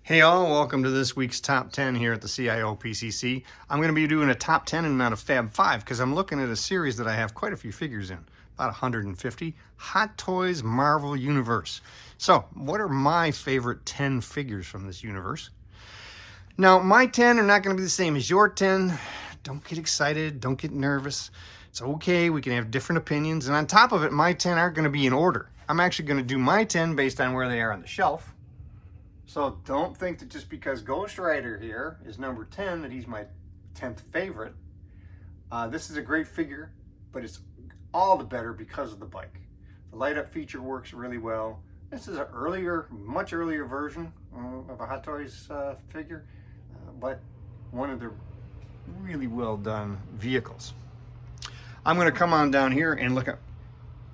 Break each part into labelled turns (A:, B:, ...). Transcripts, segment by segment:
A: Hey all, welcome to this week's Top 10 here at the CIOPCC. I'm going to be doing a Top 10 and not a Fab 5 because I'm looking at a series that I have quite a few figures in, about 150, Hot Toys Marvel Universe. So, what are my favorite 10 figures from this universe? Now, my 10 are not going to be the same as your 10. Don't get excited, don't get nervous. It's okay, we can have different opinions, and on top of it, my 10 aren't going to be in order. I'm actually going to do my 10 based on where they are on the shelf. So don't think that just because Ghost Rider here is number 10 that he's my 10th favorite. This is a great figure, but it's all the better because of the bike. The light up feature works really well. This is an earlier, much earlier version of a Hot Toys figure, but one of the really well done vehicles. I'm going to come on down here and look at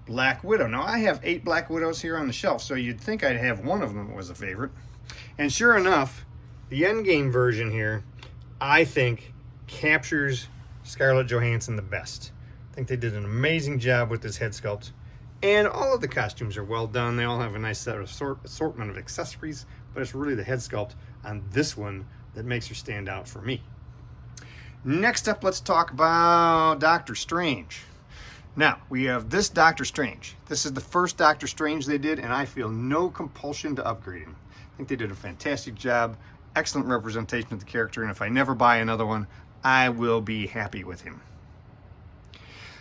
A: Black Widow. Now I have 8 Black Widows here on the shelf, so you'd think I'd have one of them that was a favorite. And sure enough, the endgame version here, I think, captures Scarlett Johansson the best. I think they did an amazing job with this head sculpt. And all of the costumes are well done. They all have a nice set of assortment of accessories, but it's really the head sculpt on this one that makes her stand out for me. Next up, let's talk about Doctor Strange. Now, we have this Doctor Strange. This is the first Doctor Strange they did, and I feel no compulsion to upgrade him. I think they did a fantastic job, excellent representation of the character, and if I never buy another one, I will be happy with him.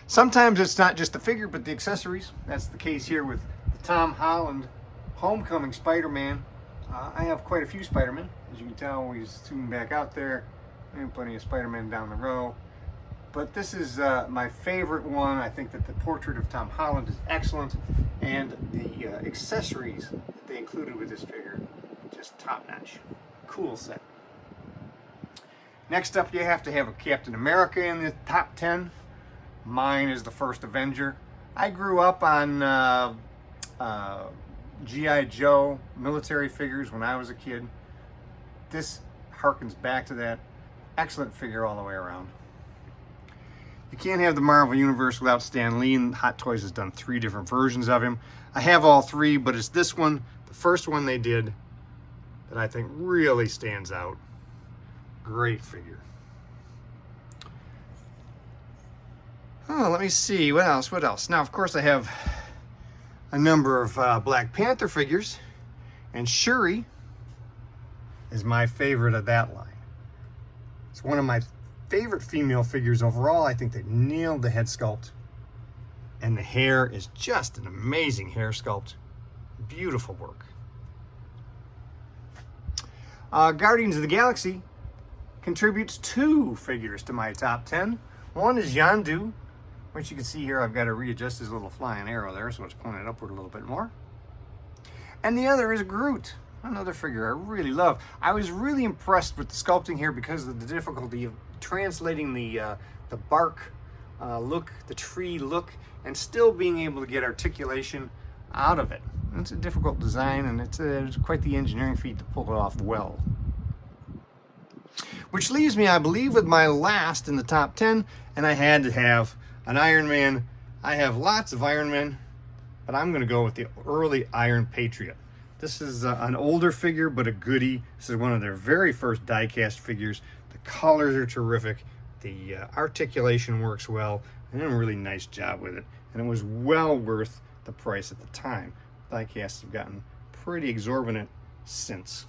A: Sometimes it's not just the figure, but the accessories. That's the case here with the Tom Holland Homecoming Spider-Man. I have quite a few Spider-Man. As you can tell, he's zoomed back out there, and plenty of Spider-Man down the row. But this is my favorite one. I think that the portrait of Tom Holland is excellent, and the accessories that they included with this figure, just top-notch. Cool set. Next up, you have to have a Captain America in the top 10. Mine is the first Avenger. I grew up on G.I. Joe military figures when I was a kid. This harkens back to that. Excellent figure all the way around. You can't have the Marvel Universe without Stan Lee, and Hot Toys has done 3 different versions of him. I have all 3, but it's this one, the first one they did, that I think really stands out. Great figure. Oh, let me see, what else? Now, of course, I have a number of Black Panther figures, and Shuri is my favorite of that line. It's one of my favorite female figures overall. I think they nailed the head sculpt, and the hair is just an amazing hair sculpt. Beautiful work. Guardians of the Galaxy contributes 2 figures to my top 10. One is Yondu, which you can see here. I've got to readjust his little flying arrow there so it's pointed upward a little bit more. And the other is Groot, another figure I really love. I was really impressed with the sculpting here because of the difficulty of translating the bark look, the tree look, and still being able to get articulation out of it. It's a difficult design, and it's quite the engineering feat to pull it off well. Which leaves me, I believe, with my last in the top 10, and I had to have an Iron Man. I have lots of Iron Men, but I'm going to go with the early Iron Patriot. This is an older figure, but a goodie. This is one of their very first die-cast figures. The colors are terrific. The articulation works well. They did a really nice job with it. And it was well worth the price at the time. Die-casts have gotten pretty exorbitant since.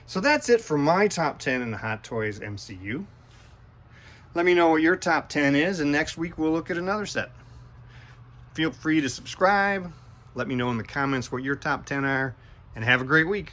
A: So that's it for my top 10 in the Hot Toys MCU. Let me know what your top 10 is, and next week we'll look at another set. Feel free to subscribe. Let me know in the comments what your top 10 are, and have a great week.